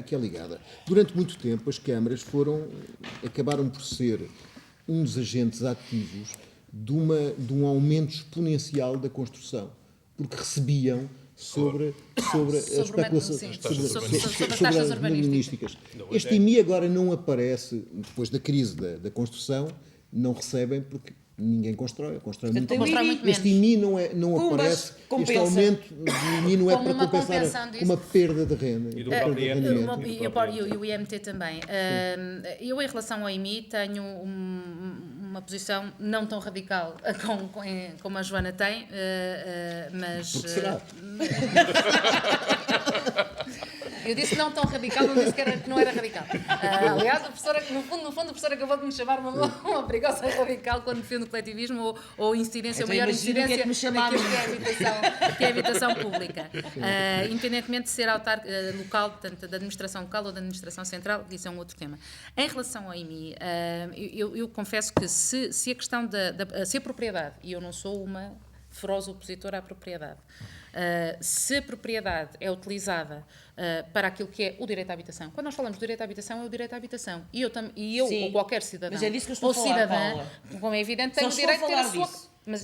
que é ligada. Durante muito tempo, as câmaras acabaram por ser um dos agentes ativos de um aumento exponencial da construção, porque recebiam sobre a especulação, sim, sobre as taxas as urbanísticas. Este IMI agora não aparece, depois da crise da construção, não recebem porque ninguém constrói muito tem mais. o IMI. muito Este IMI não Pumbas, aparece, este compensa. aumento do IMI não é Como para uma compensar compensação disso. uma perda de renda. E do uma perda próprio de IMT. rendimento. E o IMT também. Eu, em relação ao IMI, tenho uma posição não tão radical como a Joana tem, mas... Porque será? Eu disse não tão radical, não disse que não era radical. Aliás, a professora, no fundo, a professora acabou de me chamar uma perigosa radical quando defende o coletivismo ou incidência, Então, maior imagina o que é incidência que me chamaram. que é a habitação pública. Independentemente de ser local, portanto, da administração local ou da administração central, isso é um outro tema. Em relação ao IMI, eu confesso que se a questão se a propriedade, e eu não sou uma feroz opositora à propriedade, se a propriedade é utilizada para aquilo que é o direito à habitação. Quando nós falamos de direito à habitação, é o direito à habitação. E eu Sim, ou qualquer cidadão, mas é disso que eu estou ou a falar, cidadã, Paula. como é evidente, Só tem o estou a direito de ter a falar sua... disso. Mas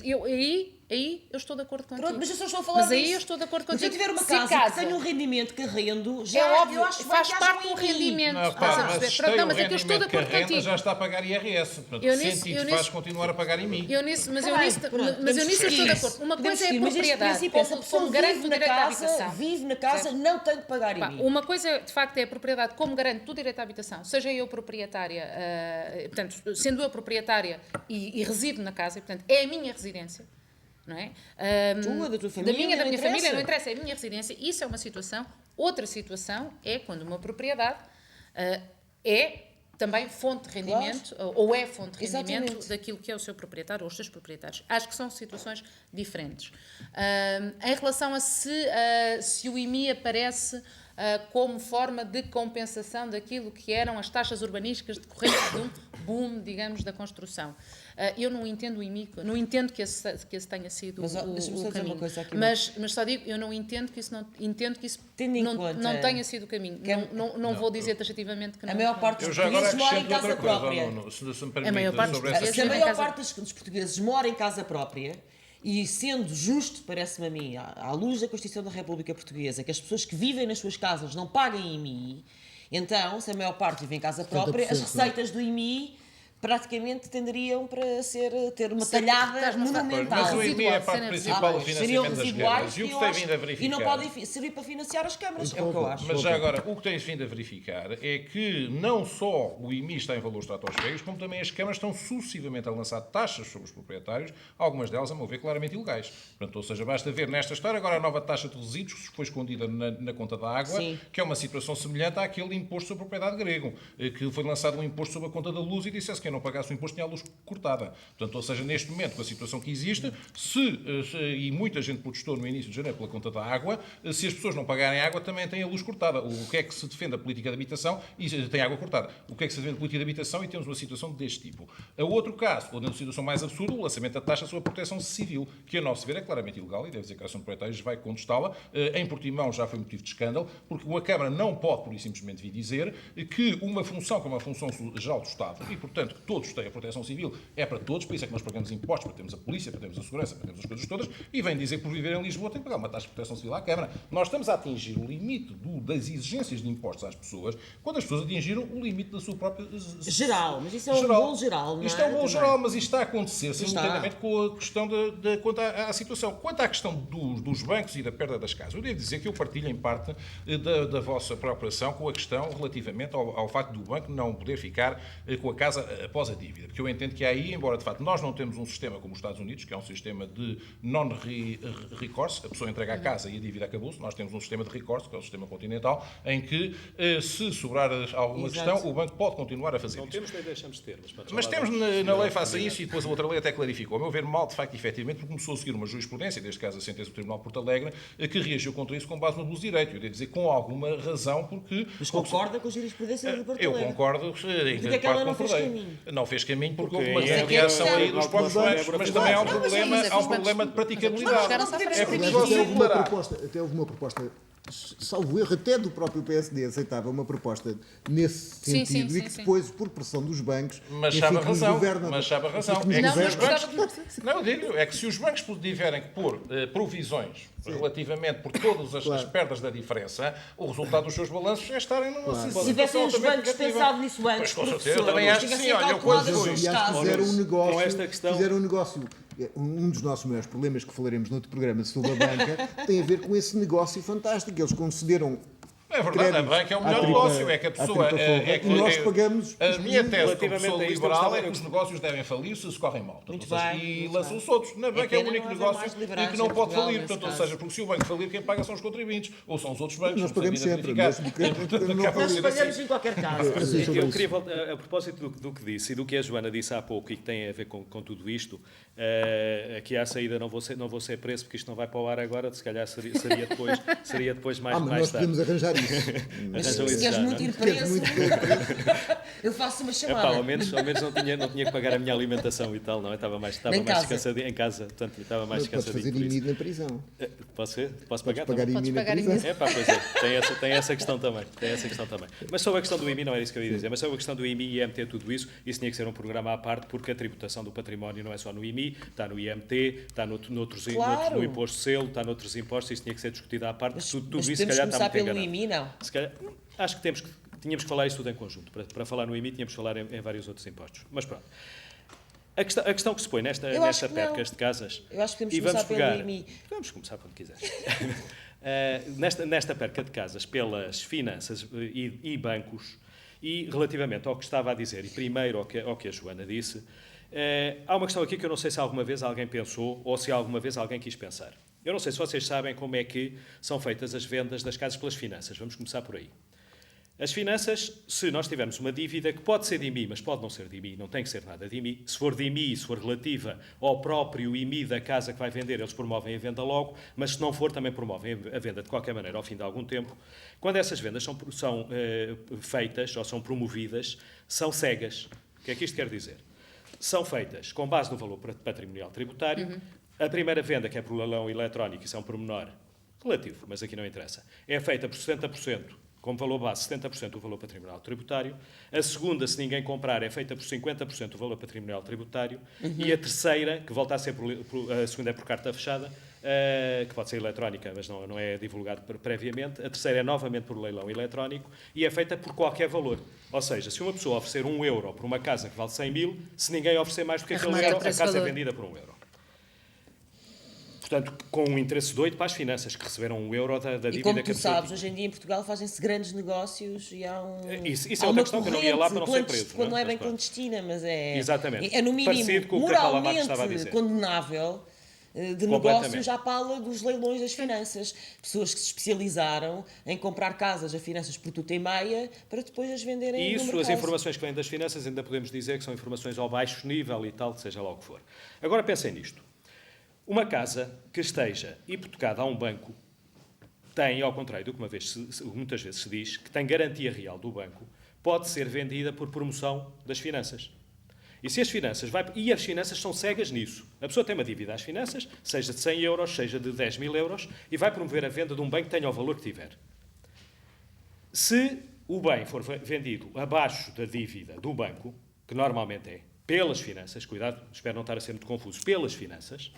aí eu estou de acordo contigo. Pronto, mas eu só estou a falar Mas aí disso. eu estou de acordo Mas se contigo. eu tiver uma Se casa que tenha um rendimento que rendo, já é óbvio, eu acho que faz haja parte do um IMI. rendimento. Não, Estás a mas perceber? se Pronto, tem não, o mas é que eu estou de rendimento que acordo a renda contigo. já está a pagar IRS. Portanto, Eu que nisso- sentido eu faz nisso- continuar a pagar IMI? Mas eu nisso Pronto, estou podemos de seguir. acordo. Uma Podemos coisa é a seguir, mas este propriedade, princípio, essa pessoa como garante vive do na direito à casa, habitação. vive na casa, Certo? não tem que pagar Pá, IMI. uma coisa, de facto, é a propriedade como garante do direito à habitação, seja eu proprietária, portanto, sendo eu proprietária e resido na casa, e, portanto, é a minha residência, não é? Tua, da tua família, da não minha família, interessa. não interessa, é a minha residência, isso é uma situação. Outra situação é quando uma propriedade é também fonte de rendimento, ou é fonte de rendimento Exatamente. daquilo que é o seu proprietário ou os seus proprietários. Acho que são situações diferentes. Em relação a se o IMI aparece como forma de compensação daquilo que eram as taxas urbanísticas decorrentes de um boom, digamos, da construção. Eu não entendo o IMI, não entendo que esse tenha sido Mas, deixa-me só o dizer caminho. uma coisa aqui. Mas só digo, eu não entendo que isso Tendo em não conta tenha sido o caminho. Não vou dizer taxativamente que não. a maior parte Eu dos já agora portugueses mora em acrescento casa outra coisa, própria. Nuno, se me A permite, maior parte sobre dos essa Se a portugueses maior em casa- parte dos portugueses mora em casa própria, e sendo justo, parece-me a mim, à luz da Constituição da República Portuguesa, que as pessoas que vivem nas suas casas não paguem IMI, então, se a maior parte vive em casa própria, as 70%, receitas do IMI praticamente tenderiam para ter uma talhada estás-me a falar- monumental. Mas o IMI é a parte Residual, principal do Seriam financiamento das residuais câmaras. E o que eu tem acho- vindo a e não verificar... podem servir para financiar as câmaras, é o que eu acho. Mas já agora, o que tem vindo a verificar é que não só o IMI está em valores estratosféricos, como também as câmaras estão sucessivamente a lançar taxas sobre os proprietários, algumas delas, a meu ver, claramente ilegais. Portanto, ou seja, basta ver nesta história agora a nova taxa de resíduos que foi escondida na conta da água, Sim. que é uma situação semelhante àquele imposto sobre propriedade grego, que foi lançado um imposto sobre a conta da luz e dissesse que quem não pagasse o imposto tinha a luz cortada. Portanto, ou seja, neste momento, com a situação que existe, e muita gente protestou no início de janeiro pela conta da água, se as pessoas não pagarem água, também têm a luz cortada. O que é que se defende a política de habitação e tem água cortada? O que é que se defende a política de habitação e temos uma situação deste tipo? A outro caso, ou na situação mais absurda, o lançamento da taxa sobre a proteção civil, que a nosso ver é claramente ilegal e deve dizer que a Associação de Proprietários vai contestá-la. Em Portimão já foi motivo de escândalo, porque uma Câmara não pode, por isso simplesmente, vir dizer que uma função como a função geral do Estado, e portanto que todos têm a proteção civil, é para todos, por isso é que nós pagamos impostos, para termos a polícia, para termos a segurança, para termos as coisas todas, e vem dizer que por viver em Lisboa tem que pagar uma taxa de proteção civil à Câmara. Nós estamos a atingir o limite das exigências de impostos às pessoas, quando as pessoas atingiram o limite da sua própria... Geral, mas isso é um bolo geral, não é? Isto é um bolo Também. geral, mas isto está a acontecer Está. simultaneamente com a questão quanto à situação. Quanto à questão dos bancos e da perda das casas, eu devo dizer que eu partilho em parte da vossa preocupação com a questão relativamente ao facto do banco não poder ficar com a casa após a dívida. Porque eu entendo que aí, embora de facto nós não temos um sistema como os Estados Unidos, que é um sistema de non-recourse, a pessoa entrega a casa e a dívida acabou-se, nós temos um sistema de recourse, que é o sistema continental, em que se sobrar alguma Exato. questão, o banco pode continuar a fazer Não isso. temos nem deixamos de ter. Mas temos na lei faça isso e depois a outra lei até clarificou. A meu ver, mal, de facto, efetivamente, porque começou a seguir uma jurisprudência, desde caso a sentença do Tribunal de Porto Alegre, que reagiu contra isso com base no abuso de direito. Eu devo dizer com alguma razão, porque... Mas concorda com a jurisprudência de Porto Eu Alegre? concordo, em Porque é grande que parte ela não fez concordei. caminho? Não fez caminho porque Porque houve uma aí é reação que aí é dos a próprios bancos, mas também há um problema de praticabilidade. É porque Aliás, você declarar... até houve uma proposta, salvo erro, até do próprio PSD aceitava uma proposta nesse Sim, sentido sim, e que sim, depois, por pressão dos bancos, Mas enfim, sabe a que nos razão. governam- Mas sabe a razão. que nos É que se governam- os bancos... Não, eu digo, é que se os bancos tiverem que pôr provisões relativamente por todas as perdas da diferença, o resultado dos seus balanços é estarem numa situação Se tivessem os altamente bancos negativa. pensado nisso antes, Pois, com certeza, professor, eu também acho que tinha sim. sido Olha, eu calculado quando as fui... suas Aliás, casas. fizeram com esta questão- fizeram um negócio. Um dos nossos maiores problemas, que falaremos noutro programa sobre a banca, tem a ver com esse negócio fantástico. Eles concederam É verdade, a banca é o melhor negócio, é que a pessoa... E nós pagamos... A minha tese como Relativamente pessoa a isto, liberal é eu que os negócios devem falir se correm mal. Muito Portanto, bem, e muito lançam-se bem. outros. Na banca é o pena único não haver negócio mais e liberais que não em pode Portugal, falir. nesse Portanto, ou caso. seja, porque se o banco falir, quem paga são os contribuintes. Ou são os outros bancos. Nós não sei pagamos sempre, identificar. mas Nós pagamos em qualquer caso. Eu queria voltar, a propósito do que disse e do que a Joana disse há pouco e que tem a ver com tudo isto, aqui à saída não vou ser preso porque isto não vai para o ar agora, se calhar seria depois mais mas nós tarde. podemos arranjar isso. Mas Arranjam se isso queres já, muito não é? ir preso, eu faço uma Epá, chamada. ao menos não tinha que pagar a minha alimentação e tal, não é? Estava mais Nem casa. descansadinho em casa, portanto estava mais Mas podes descansadinho fazer por isso. IMI na prisão. Posso pagar? Pagar também? IMI na pagar prisão. IMI. É pá, pois é, tem essa questão também. Mas sobre a questão do IMI, não era isso que eu ia dizer, mas sobre a questão do IMI e IMT, tudo isso tinha que ser um programa à parte, porque a tributação do património não é só no IMI, está no IMT, está no imposto de selo, está noutros impostos, isso tinha que ser discutido à parte, Mas tudo isso se podemos calhar está começar muito pelo enganado. IMI, não? Se calhar, acho que tínhamos que falar isso tudo em conjunto. Para falar no IMI, tínhamos que falar em vários outros impostos. Mas pronto. A questão que se põe nesta acho que não. percas de casas... Eu acho que e podemos vamos começar pelo pegar, IMI. Vamos começar quando quiseres. Nesta perca de casas pelas finanças e bancos, e relativamente ao que estava a dizer, e primeiro ao que a Joana disse, há uma questão aqui que eu não sei se alguma vez alguém pensou ou se alguma vez alguém quis pensar. Eu não sei se vocês sabem como é que são feitas as vendas das casas pelas finanças. Vamos começar por aí. As finanças, se nós tivermos uma dívida que pode ser de IMI, mas pode não ser de IMI, não tem que ser nada de IMI, se for de IMI, se for relativa ao próprio IMI da casa que vai vender, eles promovem a venda logo, mas se não for, também promovem a venda de qualquer maneira ao fim de algum tempo. Quando essas vendas são feitas ou são promovidas, são cegas. O que é que isto quer dizer? São feitas com base no valor patrimonial tributário. A primeira venda, que é por leilão eletrónico, isso é um pormenor relativo, mas aqui não interessa, é feita por 70%, como valor base, 70% do valor patrimonial tributário. A segunda, se ninguém comprar, é feita por 50% do valor patrimonial tributário. E a terceira, que volta a ser a segunda é por carta fechada, que pode ser eletrónica, mas não é divulgado previamente. A terceira é novamente por leilão eletrónico e é feita por qualquer valor. Ou seja, se uma pessoa oferecer €1 por uma casa que vale 100 mil, se ninguém oferecer mais do que aquele euro, a casa é vendida por €1. Portanto, com um interesse doido para as finanças, que receberam €1 da dívida E como que a tu pessoa sabes, tinha. hoje em dia em Portugal fazem-se grandes negócios e há Isso é há outra uma questão que eu não ia lá para não ser corrente, preso. quando não é Mas bem pronto. clandestina, mas é... Exatamente. É no mínimo Parecido com o que a Paula Marques moralmente estava a dizer. condenável de negócios à pala dos leilões das finanças. Pessoas que se especializaram em comprar casas a finanças por tudo em meia para depois as venderem E no isso, mercado. as informações que vêm das finanças, ainda podemos dizer que são informações ao baixo nível e tal, seja lá o que for. Agora pensem nisto. Uma casa que esteja hipotecada a um banco tem, ao contrário do que muitas vezes se diz, que tem garantia real do banco, pode ser vendida por promoção das finanças. E se as finanças as finanças são cegas nisso. A pessoa tem uma dívida às finanças, seja de 100 euros, seja de 10 mil euros, e vai promover a venda de um bem que tenha o valor que tiver. Se o bem for vendido abaixo da dívida do banco, que normalmente é pelas finanças, cuidado, espero não estar a ser muito confuso, pelas finanças,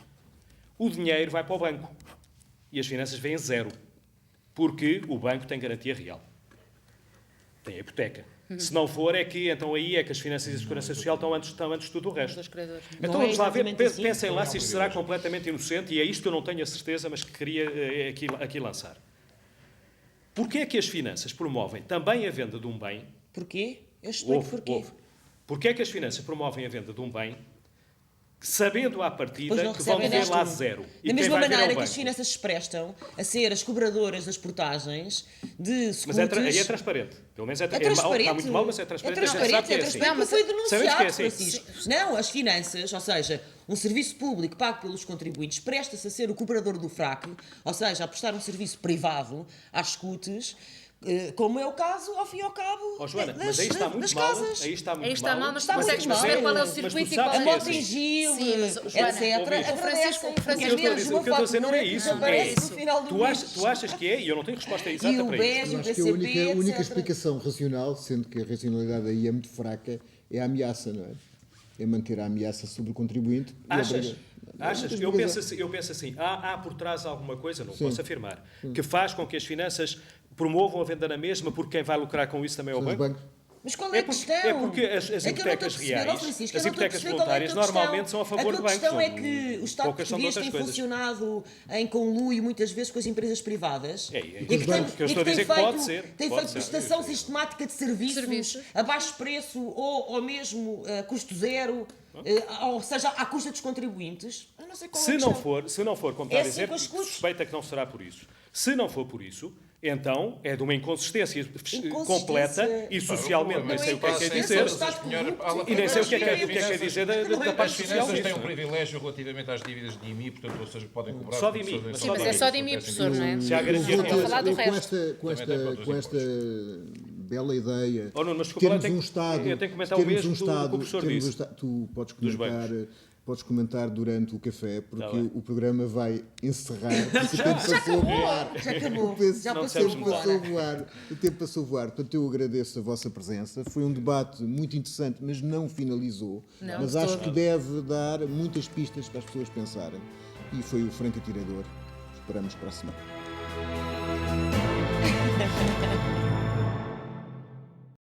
o dinheiro vai para o banco. E as finanças vêm zero. Porque o banco tem garantia real. Tem a hipoteca. Se não for, então aí é que as finanças e a segurança social estão antes de tudo o resto. Dos credores. Então Não é vamos lá ver, exatamente assim. pensem lá se isto será completamente inocente, e é isto que eu não tenho a certeza, mas que queria aqui lançar. Porquê é que as finanças promovem também a venda de um bem? Porquê? Eu explico porquê. Porquê é que as finanças promovem a venda de um bem sabendo à partida Pois que vão recebem ter lá 10 zero? E Da quem mesma vai ver é o maneira que banco. as finanças se prestam a ser as cobradoras das portagens de Mas scooters... aí é transparente. Pelo menos É transparente. Está muito mal, mas é transparente. É A gente sabe transparente, que é é assim. transparente. Não, foi denunciado, Sabemos que é assim. Francisco. Não, as finanças, ou seja, um serviço público pago pelos contribuintes, presta-se a ser o cobrador do fraco, ou seja, a prestar um serviço privado às scooters, como é o caso, ao fim e ao cabo, Oh, Joana, das, mas aí está das muito mal. casas. Aí está muito Aí está mal, mas Está consegues muito mal. perceber qual é o Mas tu circuito e sabes qual A que é é moto assim. em Gil, Sim, mas, Joana, etc. o Agradecem, porque Francisco, às vezes o que uma eu estou a fatura dizer não é que isso. aparece É no isso. final do mês. Tu achas que é, e eu não tenho resposta E exata o para isso. BES, Eu o acho que a PCP, única etc. explicação racional, sendo que a racionalidade aí é muito fraca, é a ameaça, não é? É manter a ameaça sobre o contribuinte. Achas? Eu penso assim, há por trás alguma coisa, não posso afirmar, que faz com que as finanças promovam a venda na mesma, porque quem vai lucrar com isso também é o São os banco? bancos. Mas qual é a questão? É porque as É que eu não estou a hipotecas perceber, reais, ó Francisco, eu as não estou a hipotecas perceber qual é a voluntárias tua questão. normalmente são a favor de tua bancos. questão é que o Estado poucas são de português outras tem coisas. funcionado em conluio muitas vezes com as empresas privadas. É E que isso que eu estou a dizer que pode ser. Tem Pode feito ser. prestação sistemática de serviços a baixo preço ou mesmo custo zero, ou seja, à custa dos contribuintes. Eu não sei qual é a questão. Se não for, como está É a assim dizer, com os custos. suspeita que não será por isso. Se não for por isso, então é de uma inconsistência completa e socialmente Não nem é sei o que é que quer inconsistência, dizer. é o Estado corrupto. E nem sei o que é As que é dizer da parte As social. finanças têm um privilégio relativamente às dívidas de IMI, portanto, ou seja, podem cobrar... Só de IMI, mas Sim, mas é só de IMI, professor, não é? Se há garantia Eu vou de ter- a falar do eu resto. com esta bela ideia Oh, Nuno, mas de desculpa lá, termos um Estado, eu tenho que comentar termos o mesmo um do que o Estado, professor termos disse. um Estado, tu podes Dos comentar durante o café, porque Tá bem. o programa vai encerrar. Porque o tempo passou a voar. Já acabou. Já Não passou dissemos a Passou a voar. voar. O tempo passou a voar. Portanto, eu agradeço a vossa presença. Foi um debate muito interessante, mas não finalizou. Não, mas de acho todo. que deve dar muitas pistas para as pessoas pensarem. E foi o Franco Atirador. Esperamos para a semana.